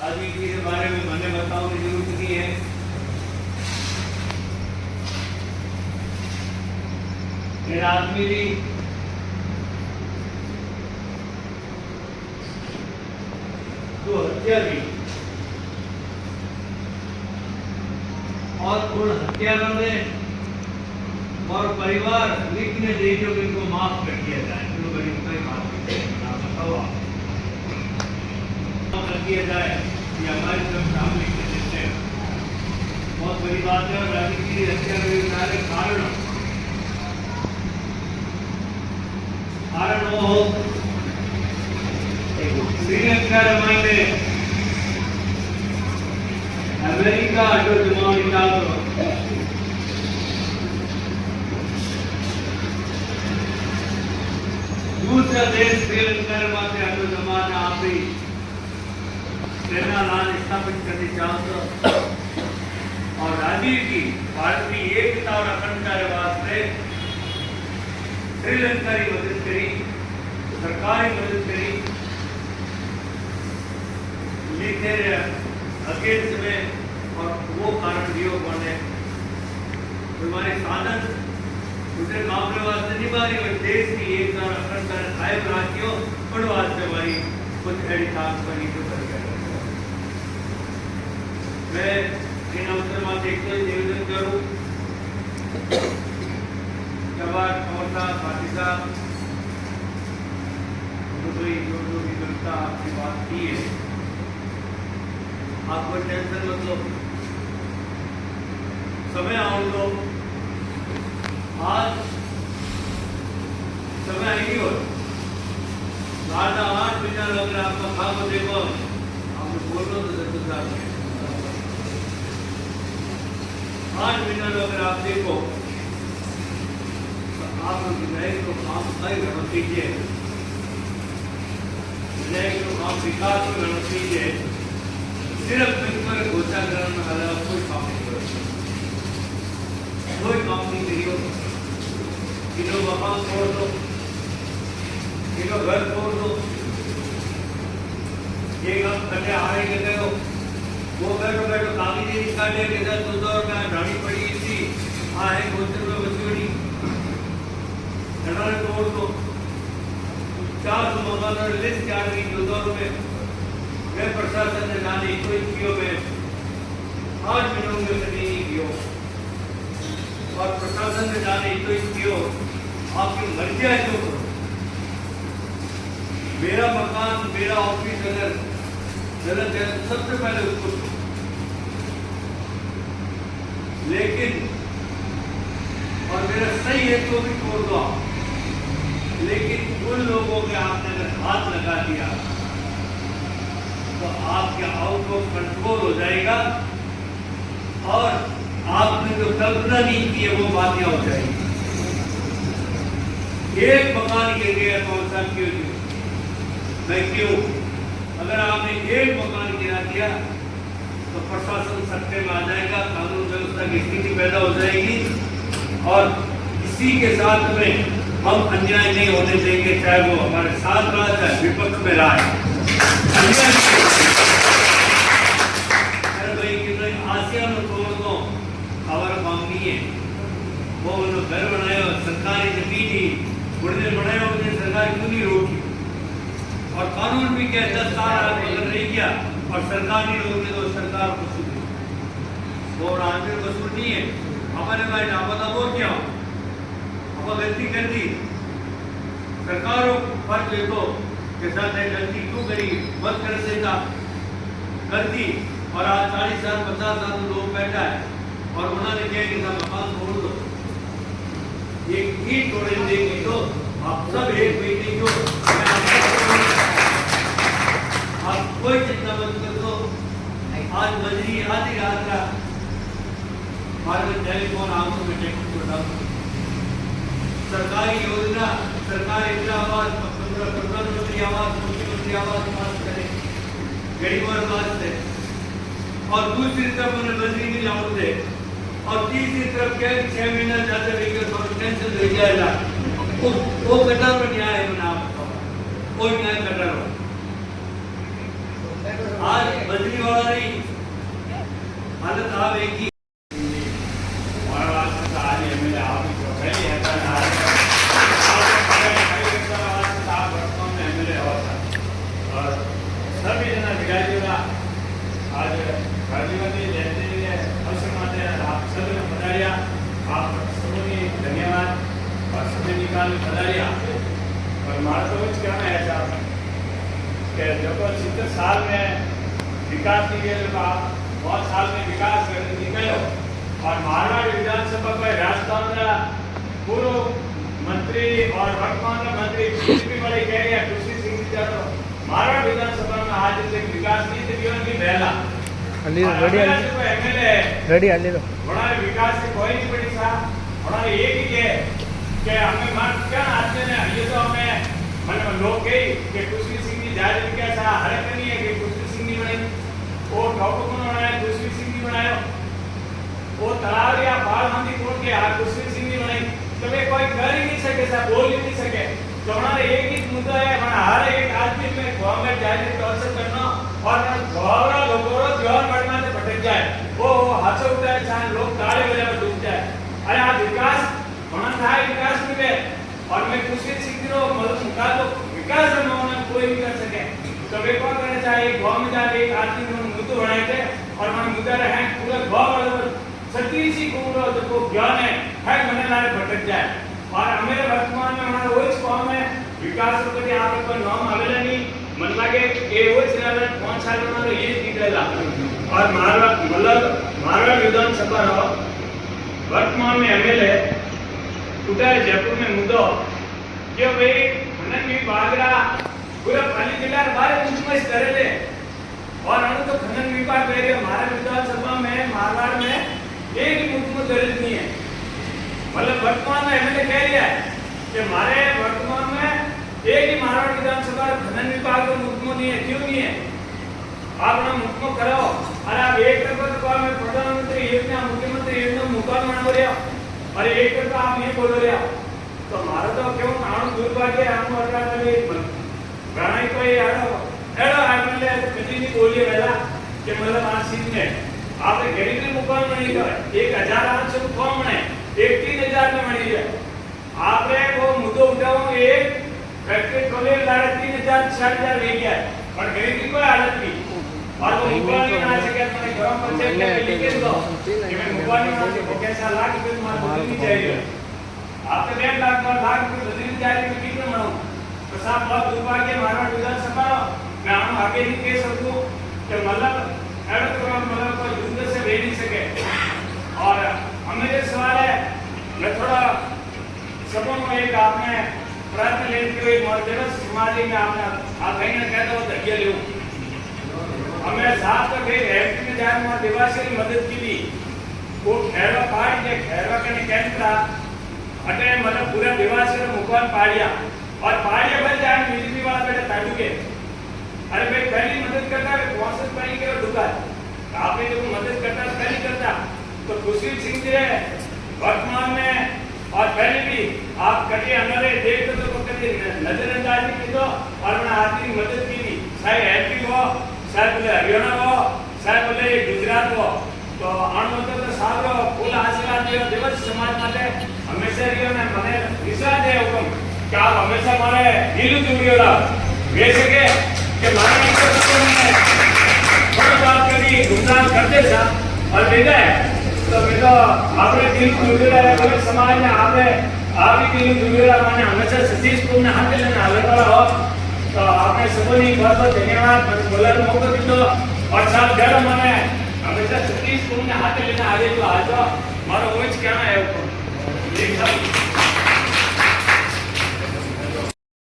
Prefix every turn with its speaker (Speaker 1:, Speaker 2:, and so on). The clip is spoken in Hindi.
Speaker 1: राजनीति के बारे में मैंने बताओ की जरूरत नहीं है। एक आदमी की जो हत्या की और उन हत्यारों ने और परिवार लिखने दे जो इनको माफ कर दिया जाए, जो गरीब को माफ बताओ कर दिया जाए, ये हमारी तरफ से हम लिखने देते हैं। बहुत बड़ी बात है। और राजनीति की हत्या के सारे कारण वो हो श्रीलंका रमाइंडे अमेरिका जो जमाव निकाल दूसरा देश श्रीलंका माते अटो जमाना आप सेना लान स्थापित करनी चाहते और राजनीति भारत की एकता और अखंडता के वास्ते श्रीलंका की मदद करी, सरकार की मदद करी, लिखे अगेंस्ट में। और वो कारण दियो बने हमारे साधन दूसरे मामले वास्ते नहीं मारी और देश की एकता और अखंडता कायम राखियो और वास्ते हमारी कुछ ऐसी काम बनी तो कर मैं इन अवसर में एक तो निवेदन करूं जवाहर कमरसा पाटिल साहब जो भी जनता आपकी बात की है, आपको टेंशन मत लो, समय आने दो। आज समय आई हो 8 महीना लग रहा आपका भाग देखो आपने बोलो तो 8 महीना अगर आप देखो तो आप विधायक को काम सही गणना कीजिए, विधायक को काम विकास को गणना कीजिए, सिर्फ पर घोषणा करने में अलावा कोई काम नहीं करो, कोई काम नहीं करियो। किलो मकान तोड़ दो, किलो घर तोड़ दो, एक हम कटे हारे के गए वो बैठो बैठो कागजी निकाले के दर तुदौर में ढाणी पड़ी थी आ है गोत्र में बचोड़ी घड़ाने तोड़ दो 400 मकानों लिस्ट चार की तुदौर में वे प्रशासन ने जाने कोई कियो में 8 महीनों में नहीं कियो और प्रशासन ने जाने कोई कियो आपकी मर्जी है जो मेरा मकान मेरा ऑफिस अगर गलत है सबसे पहले उसको, लेकिन और मेरा सही है तो भी तोड़ दो, लेकिन उन लोगों के आपने अगर हाथ लगा दिया तो आपके आउट ऑफ कंट्रोल हो जाएगा और आपने जो कल्पना नहीं की है वो बातें हो जाएगी। एक मकान गिर गया कौन सा क्यों मैं क्यों, अगर आपने एक मकान गिरा दिया तो प्रशासन सत्ते में आ जाएगा, कानून व्यवस्था की स्थिति पैदा हो जाएगी और इसी के साथ में हम अन्याय नहीं होने देंगे, चाहे वो हमारे साथ रहा चाहे विपक्ष में रहा है। आसिया में तोड़ दो खबर मांगी है वो घर बनाए सरकारी जमीन ही बुढ़ने बनाए उन्हें सरकार क्यों नहीं रोकी और कानून भी क्या 10 साल अगर नहीं किया और सरकार नहीं रोके तो सरकार को सुनी वो आंदोलन को सुनी है हमारे भाई आपदा वो क्या अब गलती कर दी सरकारों पर देखो के साथ गलती क्यों करी मत कर देता कर दी और आज 40 साल 50 साल लोग बैठा है और उन्होंने क्या कि मकान तोड़ दो एक ईंट तोड़े देंगे तो आप सब एक महीने को आप कोई चिंता मत कर दो। आज बजरी आधी रात का हमारे टेलीफोन आंखों में टेक्निक सरकारी योजना सरकार इंदिरा आवास प्रधानमंत्री आवास मुख्यमंत्री आवास पास करे गरीबों वास्ते और दूसरी तरफ उन्हें बजरी मिल आउट दे और तीसरी तरफ क्या 6 महीना जाते हुए टेंशन ले जाएगा वो कटर पर न्याय है ना कोई न्याय कटर हो आज बजरी वाला नहीं हालत आप एक ही
Speaker 2: सभी जना भिगारीઓના आज राजीवती जयंती अवसर माटे आप सभी पधारिया आप सबोनी धन्यवाद और समय निकाल पधारिया और मारा तो कुछ कहना है साहब कि जो 70 साल में विकास की गए आप बहुत साल में विकास करने निकलो और मारवाड़ विधानसभा का राजस्थान का पूर्व मंत्री और वर्तमान मंत्री बीजेपी वाले कह रहे हैं कृषि सिंह जी तो मारवाड़ विधानसभा में आज तक विकास नहीं थे जीवन की पहला
Speaker 3: रेडी आ ले लो
Speaker 2: बड़ा विकास से कोई नहीं पड़ी सा बड़ा एक ही है कि हमें मान क्या आते हैं ये तो हमें मन लोग कही कि कृषि सिंह जी जारी विकास हर नहीं है कि कृषि सिंह जी बनाई वो टॉप कौन बनाया कृषि सिंह जी बनाया वो तालाब या बाढ़ आंधी कौन के कृषि सिंह जी बनाई कभी कोई कर ही नहीं सके सा बोल ही नहीं सके तो हमारा एक ही मुद्दा है हमारा हर एक आदमी में गवर्नमेंट जारी टॉर्चर करना और गौरव लोगों जीवन बढ़ना से भटक जाए वो हाथ उठाए चाहे लोग ताले बजा पर डूब जाए अरे आज विकास होना था विकास में और मैं कृषि शिक्षित मदद मुकाबलो विकास में कोई नहीं कर सके तो वे कौन करना चाहिए गांव में जाके एक आदमी को मुद्दे बनाए थे और मन मुद्दा रहे पूरा गांव वाले सतीसी को जो ज्ञान है मने लारे भटक जाए और हमें वर्तमान में हमारा वो कौम है विकास को यहाँ पे कोई नाम आवेला नहीं मन लागे ये वो चला 5 साल में ये निकलेगा और मारवाड़ विधानसभा वर्तमान में एमएलए उठाए जयपुर में मुद्दो जो भाई खनन भी बागरा पूरा पाली जिला बारे मुझमें करे थे और अनु तो खनन विभाग कह रहे हमारे विधानसभा में मारवाड़ में एक ही मुद्दों दर्ज नहीं है मतलब वर्तमान में एमएलए कह रहा है कि हमारे वर्तमान में एक ही मारवाड़ विधानसभा खनन विभाग को मुद्दों नहीं है क्यों नहीं है आप ना मुद्दों कराओ अरे आप एक तरफ तो में प्रधानमंत्री योजना मुख्यमंत्री योजना मुकाम बना रहे हो और एक तरफ आप ये बोल रहे हो तो हमारा तो क्यों आम दुर्भाग्य हम सरकार वाले घना ही कोई एडो एमएलए किसी नहीं बोलिए पहला कि मतलब आज सीट में आपने गरीबी मुकाम नहीं कर 1800 मुकाम बने 3000 में मनी है आपने वो मुद्दों उठाओ एक फैक्ट्री खोले लारे 3000 4000 ले गया और गरीबी कोई हालत नहीं और वो मुकाम नहीं आ सके मैंने ग्राम पंचायत में लिख दो कि मैं मुकाम नहीं आ सके कैसा लाख रुपए तुम्हारे नहीं चाहिए आपके 1.5 लाख रुपए बदली चाहिए मैं कितना मनाऊं तो साहब बहुत दुर्भाग्य मारवाड़ विधानसभा मैं हम आगे नहीं कह सकूं कि मतलब मतलब कोई युद्ध से रह नहीं सके और हमें जो सवाल है मैं थोड़ा सबों में एक आपने प्रयत्न लेते हुए मर्यादा समाज में आपने आप कहीं ना कहते हो धैर्य ले हमें साथ तो गए एमपी में जाए वहाँ दिवासी की मदद की थी वो खैरवा पहाड़ के खैरवा के कैंप था अटे मतलब पूरा दिवासी का मुकान पहाड़िया और पहाड़िया बन जाए बीजेपी वाला बेटा ताड़ू के अरे भाई पहली मदद करता है कौन पानी के दुकान आपने जब मदद करता पहली करता तो खुशी सिंह जी है वर्तमान में और पहले भी आप कभी हमारे देखते तो कभी नजरअंदाज नहीं की तो और मैंने आदमी मदद की थी चाहे एमपी हो चाहे बोले हरियाणा हो चाहे बोले गुजरात हो तो अणुमत तो सारो फूल आशीर्वाद दियो दिवस समाज माटे हमेशा रियो ने मने विश्वास है हुकम कि आप हमेशा मारे दिल जुड़ियोला वे सके कि मारे एक बात कभी गुमराह करते था और भेजा है तो बेटा आपने दिल जुड़ेला है पूरे समाज में आपने आप ही दिल जुड़ेला माने हमेशा सतीश को ने हाथ लेने आवे वाला हो तो आपने सबोनी बहुत बहुत धन्यवाद मैंने बोला मौका दीजिए और साथ घर माने हमेशा सतीश को ने हाथ लेने आवे तो आज मारो वो कहना है